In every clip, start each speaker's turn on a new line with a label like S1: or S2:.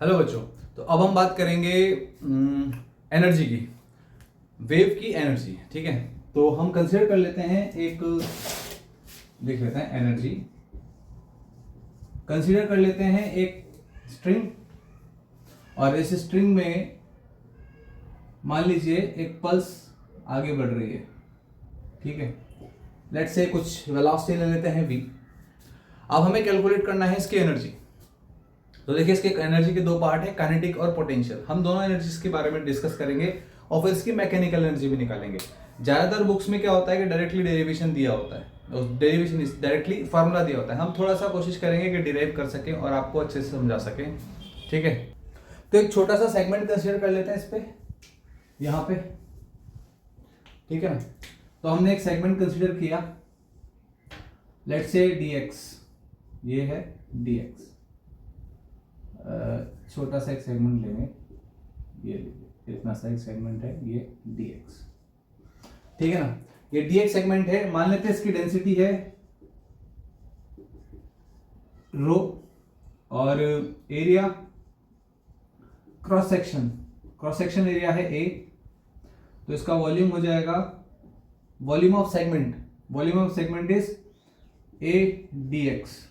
S1: Hello बच्चों। तो अब हम बात करेंगे एनर्जी की, वेव की एनर्जी। ठीक है, तो हम कंसिडर कर लेते हैं, एक देख लेते हैं एनर्जी। कंसिडर कर लेते हैं एक स्ट्रिंग, और इस स्ट्रिंग में मान लीजिए एक पल्स आगे बढ़ रही है। ठीक है, लेट्स से कुछ वेलोसिटी ले लेते हैं v। अब हमें कैलकुलेट करना है इसकी एनर्जी। तो देखिए, इसके एनर्जी के दो पार्ट है, काइनेटिक और पोटेंशियल। हम दोनों एनर्जीज के बारे में डिस्कस करेंगे और फिर इसकी मैकेनिकल एनर्जी भी निकालेंगे। ज्यादातर बुक्स में क्या होता है कि डायरेक्टली डेरिवेशन दिया होता है, डेरिवेशन डायरेक्टली फार्मूला दिया होता है। हम थोड़ा सा कोशिश करेंगे कि डिराइव कर सकें और आपको अच्छे से समझा सकें। ठीक है, तो एक छोटा सा सेगमेंट कंसिडर कर लेते हैं इस पे, यहाँ पे। ठीक है ना, तो हमने एक सेगमेंट कंसिडर किया, लेट्स से dx, ये है dx। छोटा सा एक सेगमेंट लेंगे, ये इतना सा एक सेगमेंट है, ये dx। ठीक है ना, ये dx सेगमेंट है। मान लेते हैं इसकी डेंसिटी है रो, और एरिया क्रॉस सेक्शन एरिया है a। तो इसका वॉल्यूम हो जाएगा, volume of segment is a dx।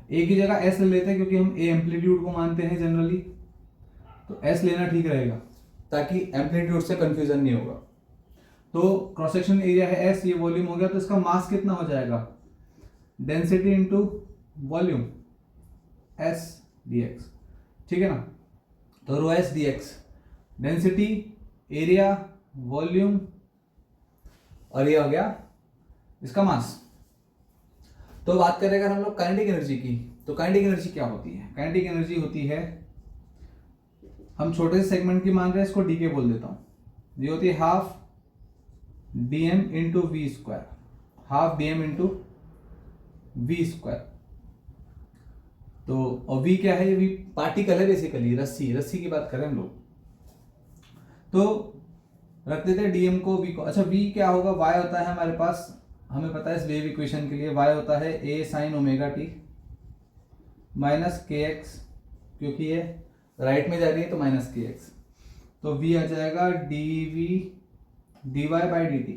S1: ए की जगह एस ले लेते हैं क्योंकि हम ए एम्पलीट्यूड को मानते हैं जनरली, तो एस लेना ठीक रहेगा ताकि एम्पलीट्यूड से कंफ्यूजन नहीं होगा। तो क्रॉस सेक्शन एरिया है एस, ये वॉल्यूम हो गया। तो इसका मास कितना हो जाएगा, density into volume, S dx। ठीक है ना, तो rho S dx, density, area, volume, और ये हो गया इसका मास। तो बात करेंगे हम लोग काइनेटिक एनर्जी की। तो काइनेटिक एनर्जी क्या होती है? काइनेटिक एनर्जी होती है, हम छोटे से सेगमेंट की मान रहे हैं, इसको डी के बोल देता हूं। ये होती है half dm into V square, half dm into V square. तो और v क्या है? v पार्टिकल है, बेसिकली रस्सी की बात करें हम लोग, तो रख देते हैं dm को v को। अच्छा, v क्या होगा? y होता है हमारे पास, हमें पता है इस वेव इक्वेशन के लिए y होता है a sin omega T minus K X, क्योंकि ये राइट में जा रही है तो माइनस के एक्स। तो v आ जाएगा dy बाई डी टी।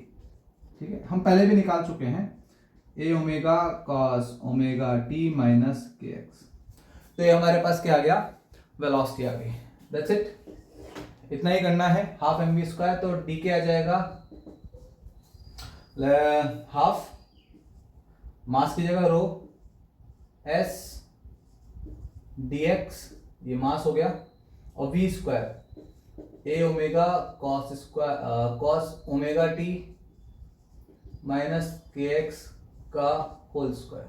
S1: ठीक है, हम पहले भी निकाल चुके हैं, a omega cos omega T minus K x. तो ये हमारे पास क्या आ गया? वेलोसिटी आ गई। दैट्स इट, इतना ही करना है, हाफ एम वी स्क्वायर। तो डी के आ जाएगा हाफ, मास की जगह रो, एस dx, ये मास हो गया, और v square A omega cos square cos omega T minus K X का होल स्क्वायर।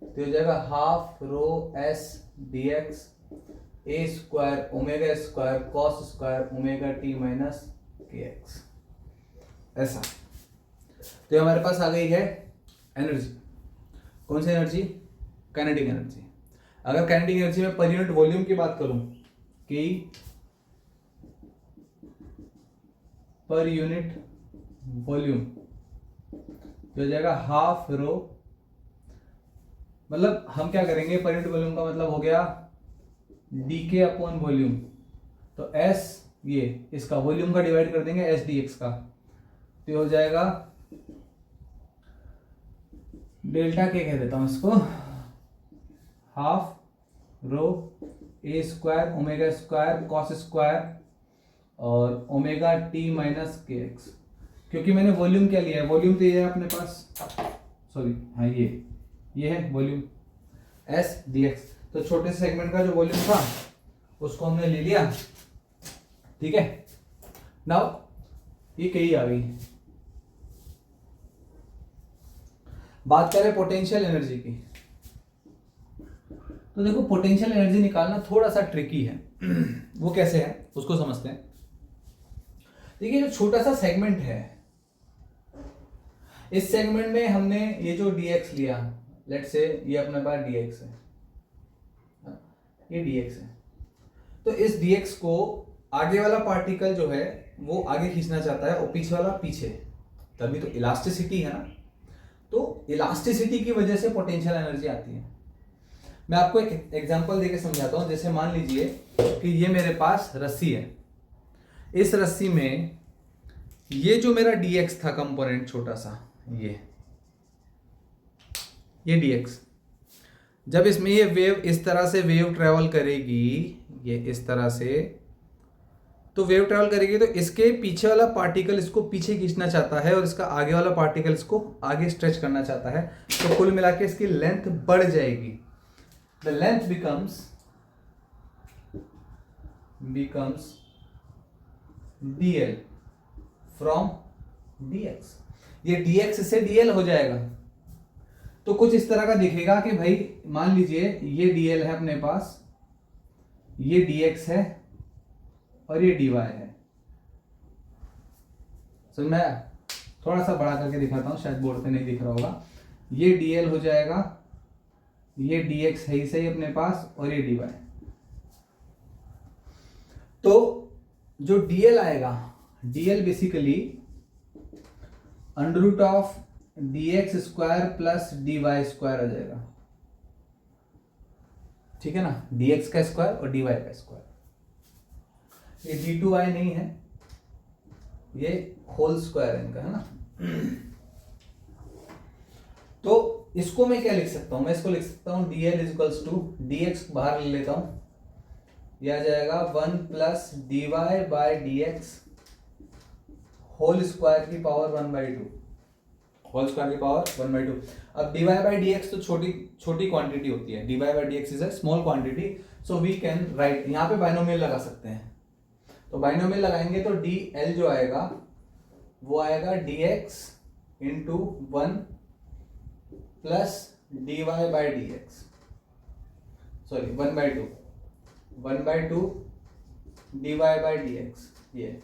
S1: तो हो जाएगा half rho S dx A square omega square cos square omega T minus K X, ऐसा। तो ये हमारे पास आ गई है एनर्जी। कौन सी एनर्जी? Kinetic energy. अगर काइनेटिक एनर्जी में पर यूनिट वॉल्यूम की बात करूं कि पर यूनिट वॉल्यूम, तो हो जाएगा हाफ रो, मतलब हम क्या करेंगे, पर यूनिट वॉल्यूम का मतलब हो गया डी के अपॉन वॉल्यूम। तो एस, ये इसका वॉल्यूम का डिवाइड कर देंगे एस डी एक्स का, तो हो जाएगा डेल्टा के कह देता हूं इसको, half rho A square omega square cos square और omega T minus K X. क्योंकि मैंने वॉल्यूम क्या लिया है, वॉल्यूम तो ये है अपने पास, सॉरी हाँ ये है वॉल्यूम एस dx। तो छोटे से सेगमेंट का जो वॉल्यूम था उसको हमने ले लिया। ठीक है, नाउ ये कही आ गई। बात करें पोटेंशियल एनर्जी की, तो देखो पोटेंशियल एनर्जी निकालना थोड़ा सा ट्रिकी है। वो कैसे है उसको समझते हैं। देखिए, जो छोटा सा सेगमेंट है, इस सेगमेंट में हमने ये जो dx लिया, लेट्स से ये अपने पास dx है, ये dx है। तो इस dx को आगे वाला पार्टिकल जो है वो आगे खींचना चाहता है और पीछे वाला पीछे, तभी तो इलास्टिसिटी है ना। तो इलास्टिसिटी की वजह से पोटेंशियल एनर्जी आती है। मैं आपको एक एग्जांपल देके समझाता हूं। जैसे मान लीजिए कि ये मेरे पास रस्सी है, इस रस्सी में ये जो मेरा dx था कंपोनेंट छोटा सा, ये dx, जब इसमें ये वेव इस तरह से वेव ट्रेवल करेगी, ये इस तरह से, तो वेव ट्रेवल करेगी तो इसके पीछे वाला पार्टिकल इसको पीछे खींचना चाहता है और इसका आगे वाला पार्टिकल इसको आगे स्ट्रेच करना चाहता है, तो कुल मिला के इसकी लेंथ बढ़ जाएगी। The length becomes dl from dx। ये dx से dl हो जाएगा। तो कुछ इस तरह का दिखेगा कि भाई मान लीजिए ये dl है अपने पास, ये dx है और ये dy है। समझ में आया? थोड़ा सा बड़ा करके दिखाता हूं, शायद बोर्ड पे नहीं दिख रहा होगा। ये dl हो जाएगा, ये dx है ही सही अपने पास, और ये dy। तो जो dl आएगा, dl basically under root of dx square plus dy square आ जाएगा। ठीक है ना, dx का स्क्वायर और dy का स्क्वायर। ये d2y नहीं है, ये होल स्क्वायर है इनका, है ना। तो इसको मैं क्या लिख सकता हूं? मैं इसको लिख सकता हूं dl इक्वल्स टू, dx बाहर ले लेता हूं, यह आ जाएगा 1 plus dy by dx whole square की पावर 1/2, होल स्क्वायर की पावर 1/2। अब dy बाय dx तो छोटी क्वांटिटी होती है, dy by dx is a small quantity, so we can write, यहाँ पे बाइनोमियल लगा सकते हैं। तो बाइनोमियल लगाएंगे तो dl जो आएगा वो आएगा dx into 1 plus dy by dx, sorry 1/2 dy by dx, ये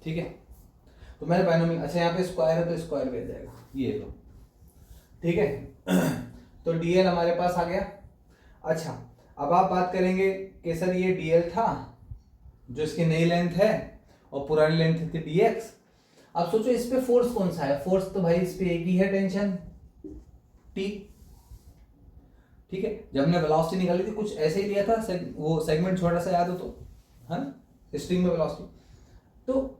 S1: ठीक है। तो मेरे बाइनोमियल, अच्छा यहाँ पे स्क्वायर है तो स्क्वायर भी आ जाएगा, ये लो, ठीक है। तो dl हमारे पास आ गया। अच्छा, अब आप बात करेंगे कि सर ये dl था जो इसकी नई लेंथ है और पुरानी लेंथ थी dx। अब सोचो इस पे फोर्स कौन सा है? फोर्स तो भाई इस पे एक ही है, टेंशन T। ठीक है, जब हमने वेलोसिटी निकाली थी कुछ ऐसे ही लिया था, वो सेगमेंट छोटा सा याद हो तो, है ना, स्ट्रिंग में वेलोसिटी। तो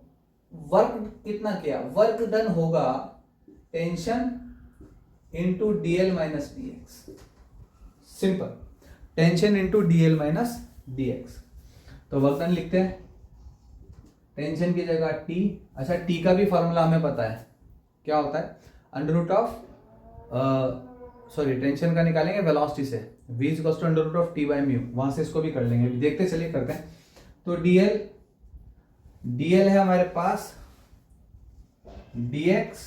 S1: वर्क कितना किया? वर्क डन होगा tension into dl minus dx, simple, tension into dl minus dx। तो वर्क डन लिखते हैं, टेंशन की जगह T। अच्छा, T का भी फॉर्मूला हमें पता है, क्या होता है? Under root of, sorry tension का निकालेंगे वेलोसिटी से, v equals to under root of t by mu, वहां से इसको भी कर लेंगे, देखते चलिए करते हैं। तो dl है हमारे पास dx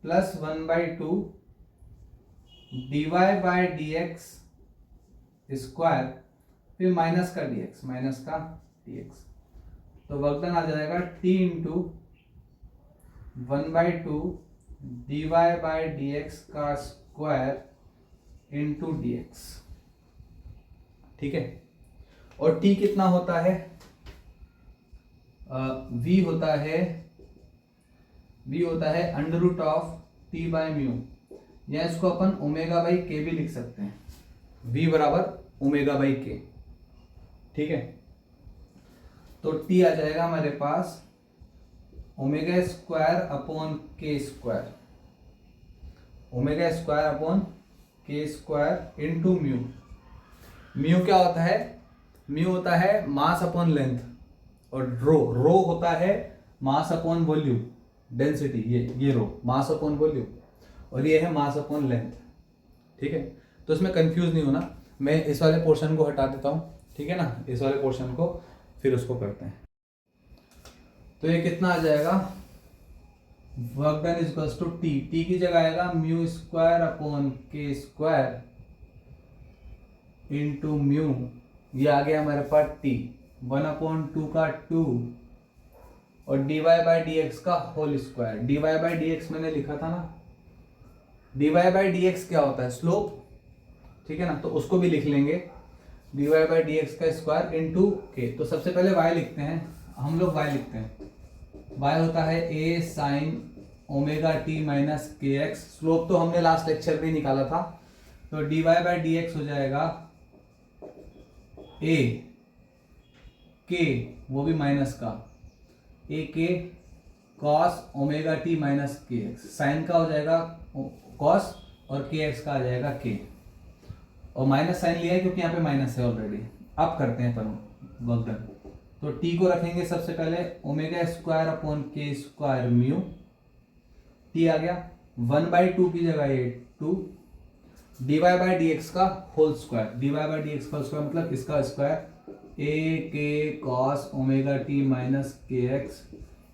S1: plus 1/2 dy by dx square, फिर माइनस का dx, तो वर्क डन आ जाएगा t into 1/2 dy by dx का स्क्वायर इंटू dx, ठीक है। और t कितना होता है? v होता है under root of t by mu, या इसको अपन ओमेगा बाई के भी लिख सकते हैं, v बराबर ओमेगा बाई के, ठीक है। तो t आ जाएगा हमारे पास omega square upon K square, omega square upon K square into mu. Mu क्या होता है? म्यू होता है मास अपॉन लेंथ, और रो होता है मास अपॉन वॉल्यूम, डेंसिटी, ये रो मास अपॉन वॉल्यूम, और ये है मास अपॉन लेंथ, ठीक है। तो इसमें कंफ्यूज नहीं होना, मैं इस वाले पोर्शन को हटा देता हूं, ठीक है ना, इस वाले पोर्शन को, फिर उसको करते हैं। तो ये कितना आ जाएगा? Work done equals to T की जगह आएगा mu square upon K square into mu, ये आ गया हमारे पास टी, 1/2 का 2 और dy बाई dx का whole square. dy by dx मैंने लिखा था ना, dy बाई dx क्या होता है? स्लोप, ठीक है ना, तो उसको भी लिख लेंगे, dy बाई dx का स्क्वायर इंटू के। तो सबसे पहले y लिखते हैं, हम लोग y लिखते हैं, y होता है a sine omega t minus K x. Slope तो हमने लास्ट लेक्चर में निकाला था, तो dy बाई डी एक्स हो जाएगा ए के, वो भी माइनस का, ए K cos omega T minus K x, sign का हो जाएगा कॉस और के एक्स का आ जाएगा के, और माइनस साइन लिया है क्योंकि यहाँ पे माइनस है ऑलरेडी। अब करते हैं पर वर्क डन। तो टी को रखेंगे सबसे पहले omega square upon K square mu, T आ गया 1/2 की जगह ये 2 dy बाई डी एक्स का whole square, dy by D X का स्क्वायर मतलब इसका square A K cos omega T minus K X.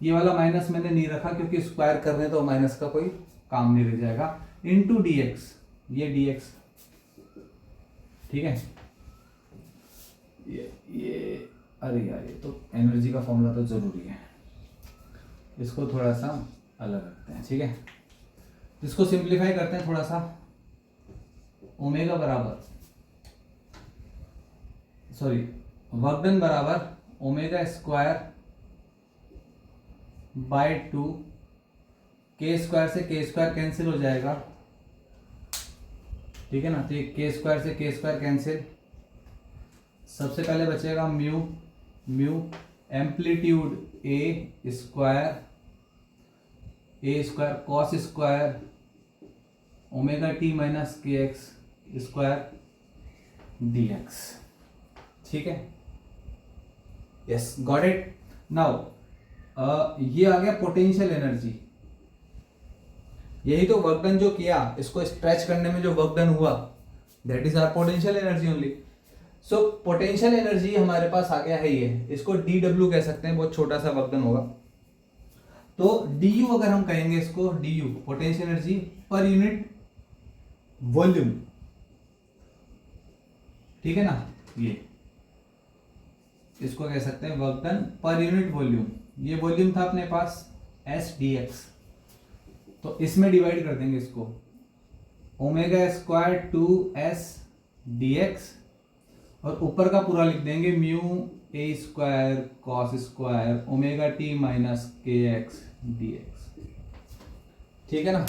S1: ये वाला माइनस मैंने नहीं रखा क्योंकि स्क्वायर कर रहे हैं तो माइनस का कोई काम नहीं रह जाएगा, इनटू डी एक्स, ये डी एक्स, ठीक है। ये अरे यार ये तो एनर्जी का फॉर्मूला तो जरूरी है, इसको थोड़ा सा अलग रखते हैं, ठीक है। इसको सिंप्लीफाई करते हैं थोड़ा सा, ओमेगा बराबर सॉरी वर्क डन बराबर ओमेगा स्क्वायर बाय 2, के स्क्वायर से के स्क्वायर कैंसिल हो जाएगा, ठीक है ना। तो ये के स्क्वायर से के स्क्वायर कैंसिल, सबसे पहले बचेगा mu, mu amplitude A square cos square omega T minus K X square D X, ठीक है। Yes got it. नाउ ये आ गया पोटेंशियल एनर्जी, यही तो वर्क डन जो किया, इसको स्ट्रेच करने में जो वर्क डन हुआ, that is our potential energy only. So potential energy हमारे पास आ गया है ये, इसको डी डब्ल्यू कह सकते हैं, बहुत छोटा सा वर्क डन होगा। तो डी यू अगर हम कहेंगे इसको, D you potential energy per unit volume, ठीक है ना, ये इसको कह सकते हैं वर्क डन पर यूनिट वॉल्यूम। ये वॉल्यूम था अपने पास एस डी एक्स, तो इसमें डिवाइड कर देंगे इसको, ओमेगा स्क्वायर 2s dx, और ऊपर का पूरा लिख देंगे mu A square cos square omega T minus K X D X, ठीक है ना।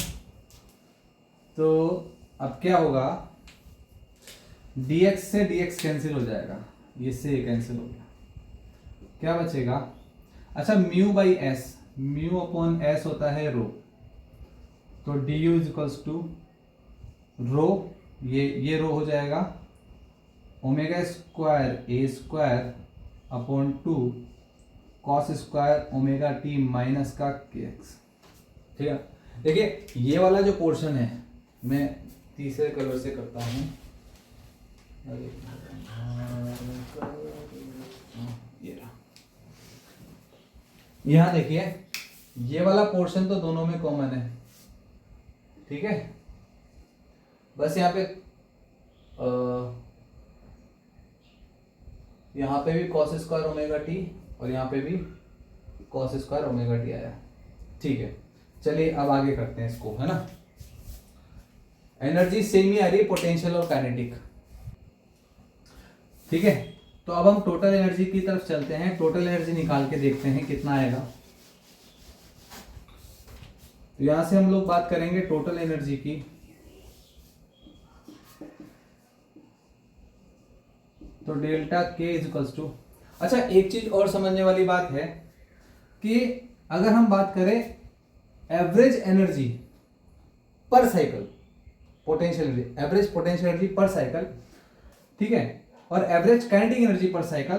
S1: तो अब क्या होगा, dx से dx कैंसिल हो जाएगा, ये से कैंसिल हो गया, क्या बचेगा, अच्छा mu by S, mu upon S होता है रो, तो D U is equals to rho, ये रो हो जाएगा omega square A square upon 2 cos square omega T minus का के एक्स, ठीक है। देखिए ये वाला जो पोर्शन है मैं तीसरे कलर से करता हूँ, ये रहा, यहाँ देखिए ये वाला पोर्शन तो दोनों में कॉमन है, ठीक है। बस यहाँ पे भी कॉस स्क्वायर ओमेगा टी और यहाँ पे भी कॉस स्क्वायर ओमेगा टी आया, ठीक है। चलिए अब आगे करते हैं इसको, है ना। एनर्जी सेम ही आ रही है, पोटेंशियल और काइनेटिक, ठीक है। तो अब हम टोटल एनर्जी की तरफ चलते हैं, टोटल एनर्जी निकाल के देखते हैं कितना आएगा। तो यहां से हम लोग बात करेंगे टोटल एनर्जी की, तो डेल्टा के इज इक्वल्स टू, अच्छा एक चीज और समझने वाली बात है कि अगर हम बात करें एवरेज एनर्जी पर cycle, potential energy, average potential energy पर साइकिल, ठीक है, और एवरेज काइनेटिक एनर्जी पर साइकिल,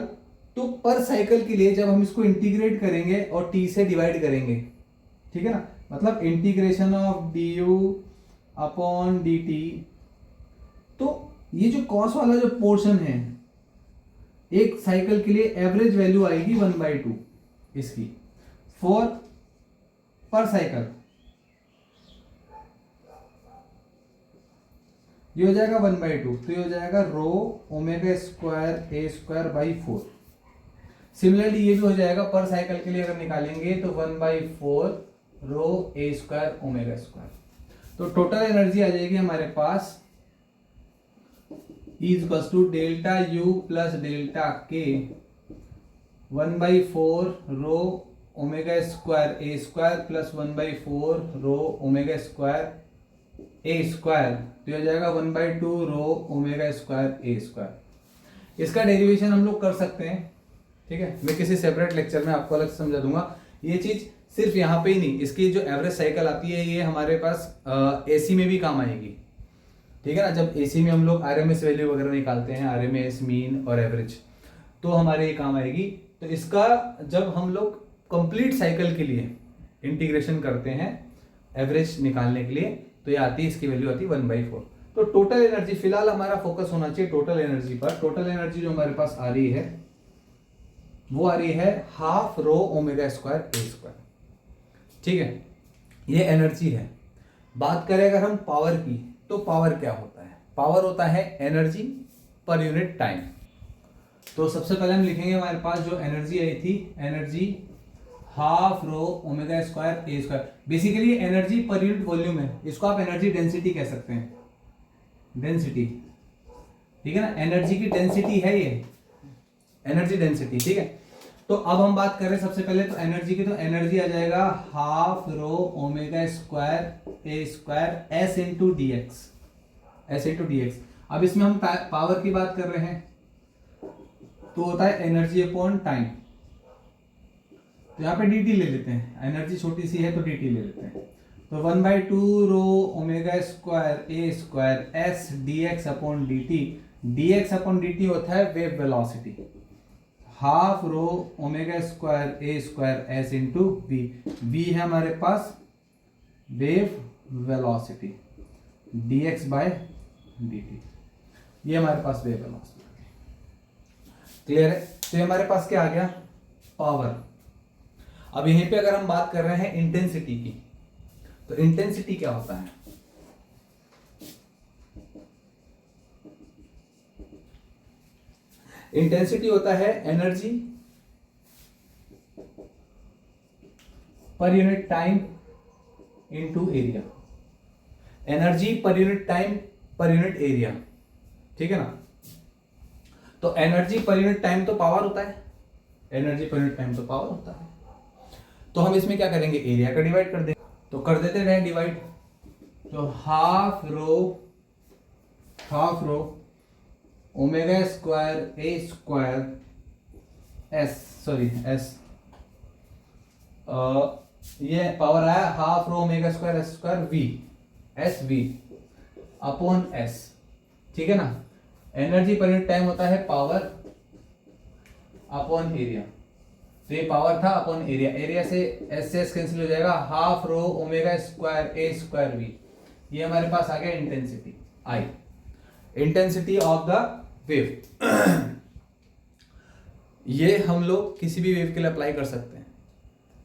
S1: तो पर साइकिल के लिए जब हम इसको इंटीग्रेट करेंगे और टी से डिवाइड करेंगे, ठीक है ना, मतलब integration of D you upon D T, तो ये जो कॉस वाला जो पोर्शन है एक साइकिल के लिए एवरेज वैल्यू आएगी 1/2 इसकी, फॉर पर साइकिल ये हो जाएगा 1/2, तो ये हो जाएगा रो omega square A square by 4। Similarly ये भी हो जाएगा पर साइकिल के लिए अगर निकालेंगे तो 1/4 rho A square omega square. तो टोटल एनर्जी आ जाएगी हमारे पास is equals to delta U plus delta K 1/4 rho omega square A square plus 1/4 rho omega square A square, तो हो जाएगा 1/2 rho omega square A square. इसका derivation हम लोग कर सकते हैं, ठीक है, मैं किसी सेपरेट लेक्चर में आपको अलग से समझा दूंगा। ये चीज सिर्फ यहाँ पे ही नहीं, इसकी जो एवरेज साइकिल आती है ये हमारे पास एसी में भी काम आएगी, ठीक है ना। जब एसी में हम लोग आरएमएस वैल्यू वगैरह निकालते हैं, आरएमएस, मीन और एवरेज, तो हमारे ये काम आएगी। तो इसका जब हम लोग कंप्लीट साइकिल के लिए इंटीग्रेशन करते हैं एवरेज निकालने के लिए, तो ये आती है, इसकी वैल्यू आती है 1/4। तो टोटल एनर्जी, फिलहाल हमारा फोकस होना चाहिए टोटल एनर्जी पर। टोटल एनर्जी जो हमारे पास आ रही है वो आ रही है half rho omega square A square, ठीक है, ये एनर्जी है। बात करें अगर हम पावर की, तो पावर क्या होता है? पावर होता है एनर्जी पर यूनिट टाइम। तो सबसे पहले हम लिखेंगे हमारे पास जो एनर्जी आई थी, energy half rho omega square A square. Basically energy per unit volume है, इसको आप एनर्जी डेंसिटी कह सकते हैं, डेंसिटी, ठीक है ना, एनर्जी की डेंसिटी है ये, एनर्जी डेंसिटी, ठीक है। तो अब हम बात करें सबसे पहले तो एनर्जी की, तो एनर्जी आ जाएगा half rho omega square A square S into D X, S into D X. अब इसमें हम पावर की बात कर रहे हैं, तो होता है एनर्जी अपॉन टाइम। तो यहाँ पे dt ले लेते हैं, एनर्जी छोटी सी है तो dt ले लेते हैं। तो 1/2 rho omega square A square S D X upon D T, D X upon D T होता है wave velocity, half rho omega square A square S into V, V है हमारे पास wave velocity, D X by D T, ये हमारे पास wave velocity. Clear है? तो ये हमारे पास क्या आ गया? पावर। अब यहीं पे अगर हम बात कर रहे हैं इंटेंसिटी की, तो इंटेंसिटी क्या होता है? इंटेंसिटी होता है energy per unit time into area, energy per unit time per unit area, ठीक है ना। तो एनर्जी पर यूनिट टाइम तो पावर होता है, एनर्जी पर यूनिट टाइम तो पावर होता है। तो हम इसमें क्या करेंगे? एरिया का डिवाइड कर देंगे, तो कर देते रहे डिवाइड। तो half rho omega square A square S, ये पावर आया half rho omega square S square V, S V upon S, ठीक है ना। एनर्जी पर यूनिट टाइम होता है पावर अपॉन एरिया, तो ये पावर था अपॉन एरिया, एरिया से एस कैंसिल हो जाएगा, half rho omega square A square V, ये हमारे पास आ गया intensity I, intensity of the wave. ये हम लोग किसी भी वेव के लिए अप्लाई कर सकते हैं,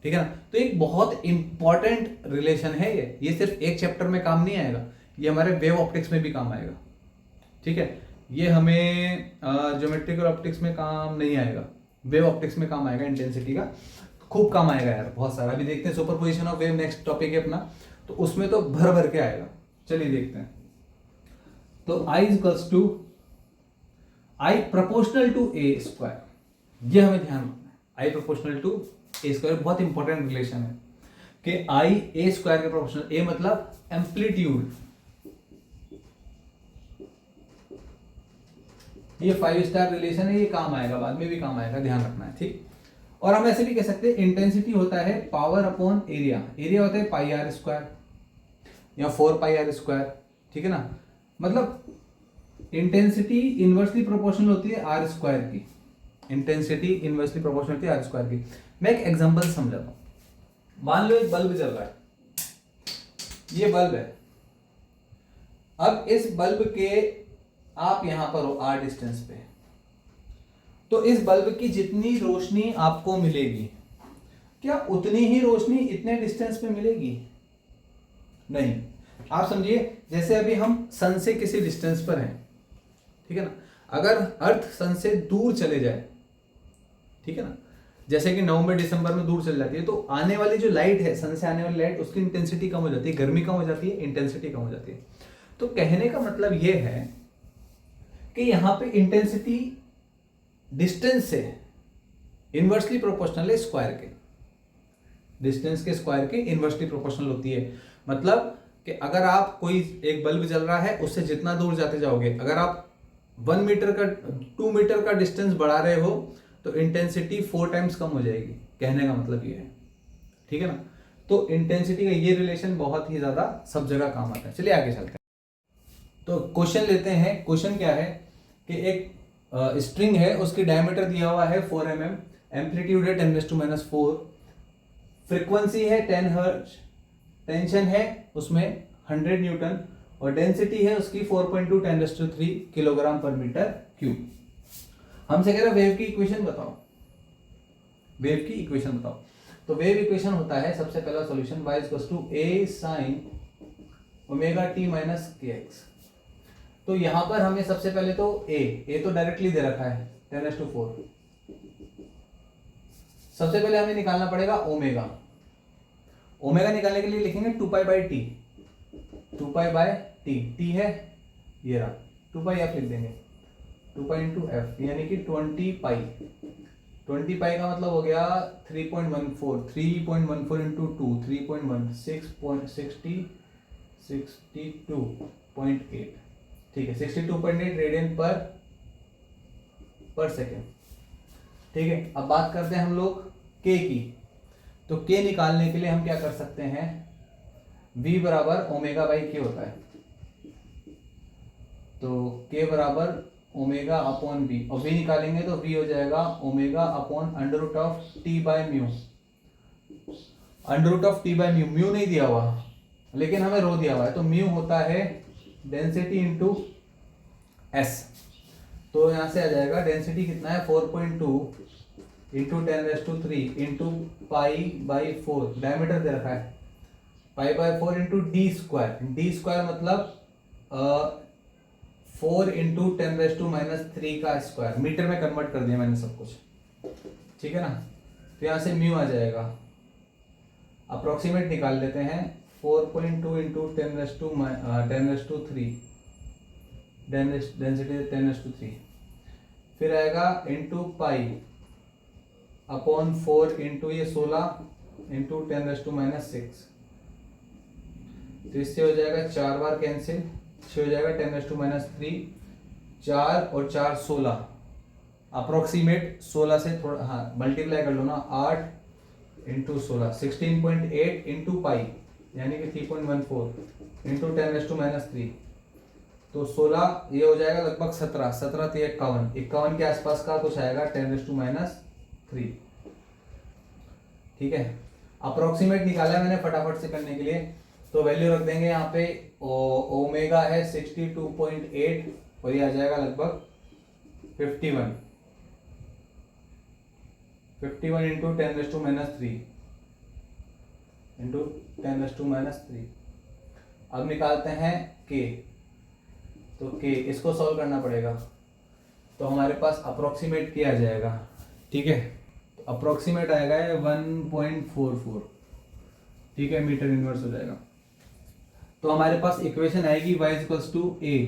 S1: ठीक है ना। तो एक बहुत इंपॉर्टेंट रिलेशन है ये सिर्फ एक चैप्टर में काम नहीं आएगा, ये हमारे वेव ऑप्टिक्स में भी काम आएगा, ठीक है। ये हमें ज्योमेट्रिकल ऑप्टिक्स में काम नहीं आएगा, वेव ऑप्टिक्स में काम आएगा, इंटेंसिटी का खूब काम आएगा यार, बहुत सारा। अभी देखते हैं superposition of wave, next topic है अपना, तो उसमें तो भर भर के आएगा। चलिए देखते हैं। तो I equals to I proportional to A square, ये हमें ध्यान रखना है, I proportional to A square बहुत इंपॉर्टेंट रिलेशन है कि I ए स्क्वायर के प्रोपोर्शनल, ए मतलब एम्पलीट्यूड, ये 5 स्टार रिलेशन है, ये काम आएगा, बाद में भी काम आएगा, ध्यान रखना है, ठीक। और हम ऐसे भी कह सकते हैं इंटेंसिटी होता है पावर अपॉन एरिया, एरिया होता है पाई आर स्क्वायर या 4 पाई आर स्क्वायर, ठीक है ना। मतलब इंटेंसिटी इनवर्सली प्रोपोर्शनल होती है आर स्क्वायर की, इंटेंसिटी इनवर्सली प्रोपोर्शनल होती है आर स्क्वायर की। मैं एक एग्जांपल समझाता हूं। मान लो एक बल्ब जल रहा है, ये बल्ब है, अब इस बल्ब के आप यहां पर हो आर डिस्टेंस पे, तो इस बल्ब की जितनी रोशनी आपको मिलेगी, क्या उतनी ही रोशनी इतने डिस्टेंस पे मिलेगी? नहीं। आप समझिए जैसे अभी हम सन से किसी डिस्टेंस पर हैं, ठीक है ना, अगर अर्थ सन से दूर चले जाए, ठीक है ना, जैसे कि नवंबर दिसंबर में दूर चल जाती है, तो आने वाली जो लाइट है, सन से आने वाली लाइट, उसकी इंटेंसिटी कम हो जाती है, गर्मी कम हो जाती है, इंटेंसिटी कम हो जाती है। तो कहने का मतलब यह है कि यहां पे इंटेंसिटी डिस्टेंस से इनवर्सली प्रोपोर्शनल है स्क्वायर के, डिस्टेंस के स्क्वायर के इनवर्सली प्रोपोर्शनल होती है। मतलब कि अगर आप कोई एक बल्ब जल रहा है उससे जितना दूर जाते जाओगे, अगर आप 1 मीटर का 2 मीटर का डिस्टेंस बढ़ा रहे हो तो इंटेंसिटी 4 टाइम्स कम हो जाएगी। कहने का मतलब ये है, ठीक है ना। तो इंटेंसिटी का ये रिलेशन बहुत ही ज्यादा सब जगह काम आता है। चलिए आगे चलते हैं। तो क्वेश्चन लेते हैं। क्वेश्चन क्या है कि एक स्ट्रिंग है, उसकी डायमीटर दिया हुआ है 4 mm, एम्पलीट्यूड है 10⁻⁴, फ्रीक्वेंसी है 10 हर्ट्ज, टेंशन है उसमें 100 न्यूटन और डेंसिटी है उसकी 4.2 10⁻³ किलोग्राम पर मीटर क्यूब। हमसे कह रहा है वेव की इक्वेशन बताओ, वेव की इक्वेशन बताओ। तो वेव इक्वेशन होता है सबसे पहला solution y = a sin ωt - kx। तो यहां पर हमें सबसे पहले तो a तो डायरेक्टली दे रखा है 10⁻⁴। सबसे पहले हमें निकालना पड़ेगा ओमेगा। ओमेगा निकालने के लिए लिखेंगे 2π/t, 2π/t, t है ये रहा, 2πf लिख देंगे, 2π × f यानी कि 20π। 20π का मतलब हो गया 3.14, 3.14 × 2 3.1 62.8, ठीक है, 62.8 रेडियन पर सेकेंड। ठीक है, अब बात करते हैं हम लोग k की। तो k निकालने के लिए हम क्या कर सकते हैं, v बराबर ω/k होता है। तो k बराबर ω/v और v निकालेंगे तो v हो जाएगा ω/√t/μ। √t/μ, म्यू नहीं दिया हुआ लेकिन हमें रो दिया हुआ है, तो म्यू होता है डेंसिटी इंटू s। तो यहां से आ जाएगा डेंसिटी कितना है 4.2 इंटू 10⁻³ इंटू π/4, डायमीटर दे रखा है π/4 इंटू d² मतलब 4 इंटू 10⁻³ का स्क्वायर। मीटर में कन्वर्ट कर दिया मैंने सब कुछ, ठीक है ना। तो यहां से म्यू आ जाएगा, अप्रोक्सीमेट निकाल लेते हैं 4.2 इंटू 10⁻³ डेंसिटी 10⁻³, फिर आएगा इंटू π/4 इंटू ये 16 इंटू 10⁻⁶। तो इससे हो जाएगा 4 बार कैंसिल, 6 हो जाएगा 10⁻³ 4 और 4 16, अप्रोक्सीमेट 16 से थोड़ा हाँ मल्टीप्लाई कर लो ना, 8 इंटू 16 16.8 इंटू पाई यानी कि 3.14 इंटू 10⁻³ तो 16, ये हो जाएगा लगभग 17 तो 51 के आसपास का कुछ आएगा 10⁻³ ठीक है। अप्रोक्सीमेट निकाला है मैंने फटाफट से करने के लिए, तो वैल्यू रख देंगे यहाँ पे ओमेगा है 62.8 और ये आ जाएगा लगभग 51 इंटू 10⁻³ इंटू 10⁻³। अब निकालते हैं के, तो के इसको सॉल्व करना पड़ेगा, तो हमारे पास अप्रोक्सीमेट के आ जाएगा, ठीक है। तो अप्रोक्सीमेट आएगा 1.44, ठीक है, मीटर इनवर्स हो जाएगा। तो हमारे पास इक्वेशन आएगी y = a,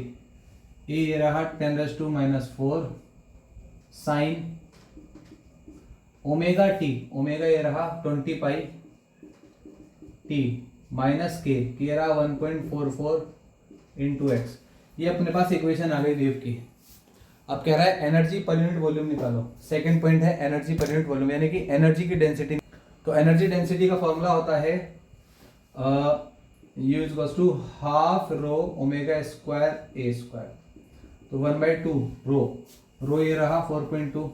S1: ये रहा 10⁻⁴ साइन ओमेगा टी, ओमेगा ये रहा 20π t माइनस के रहा 1.44 इंटू एक्स। ये अपने पास इक्वेशन आ गई वेव की। अब कह रहा है एनर्जी पर यूनिट वॉल्यूम निकालो। सेकंड पॉइंट है एनर्जी पर यूनिट वॉल्यूम यानी कि एनर्जी की डेंसिटी। तो एनर्जी डेंसिटी का फॉर्मूला होता है U = ½ row omega square a square. तो 1/2 रो ये रहा 4.2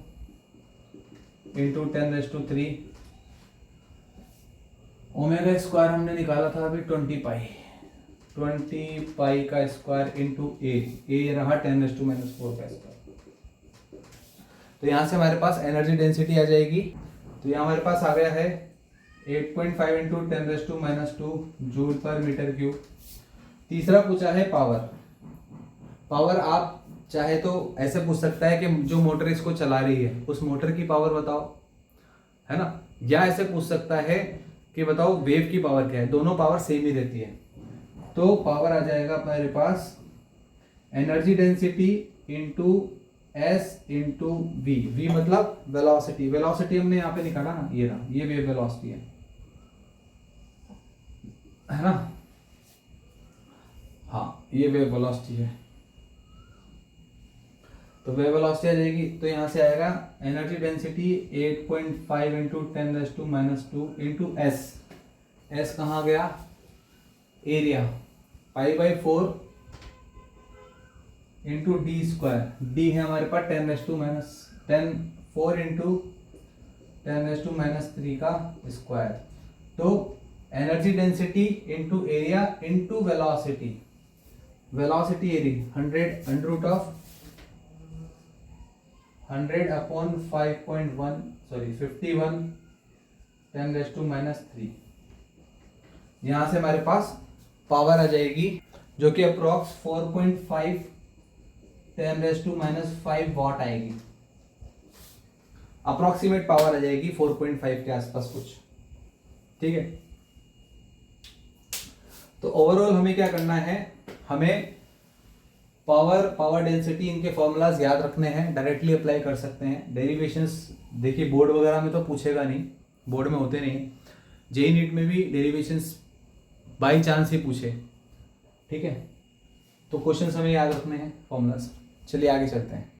S1: इंटू 10⁻³ ओमेगा स्क्वायर हमने निकाला था अभी 20π का स्क्वायर इंटू ए रहा 10⁻⁴ का स्क्वायर। तो यहां से हमारे पास एनर्जी डेंसिटी आ जाएगी। तो यहाँ हमारे पास आ गया है 8.5 इंटू 10⁻² जूल पर मीटर क्यूब। तीसरा पूछा है पावर आप चाहे तो ऐसे पूछ सकता है कि जो मोटर इसको चला रही है उस मोटर की पावर बताओ, है ना, या ऐसे पूछ सकता है कि बताओ वेव की पावर क्या है। दोनों पावर सेम ही रहती है। तो पावर आ जाएगा हमारे पास energy density into S into V मतलब वेलोसिटी। वेलोसिटी हमने यहाँ पे निकाला ना, ये रहा, ये वेव वेलोसिटी है ना। हाँ, ये वेव वेलोसिटी है। तो वेव वेलोसिटी आ जाएगी, तो यहाँ से आएगा energy density 8.5 into 10⁻⁻² into S. S कहाँ गया? Area, π/4 into D square. D है हमारे पास 4 इंटू 10⁻³ का स्क्वायर। तो energy density into area into velocity, velocity area 51 10⁻³ यहाँ से हमारे पास पावर आ जाएगी जो कि अप्रोक्स 4.5 10⁻⁵ वॉट आएगी। अप्रोक्सीमेट पावर आ जाएगी 4.5 के आसपास कुछ, ठीक है। तो ओवरऑल हमें क्या करना है, हमें पावर डेंसिटी इनके फॉर्मूलाज याद रखने हैं, डायरेक्टली अप्लाई कर सकते हैं। डेरिवेशंस देखिए बोर्ड वगैरह में तो पूछेगा नहीं, बोर्ड में होते नहीं। जेईई नीट में भी डेरिवेशंस बाई चांस ही पूछे, ठीक है। तो क्वेश्चंस हमें याद रखने हैं, फॉर्मूलाज। चलिए आगे चलते हैं।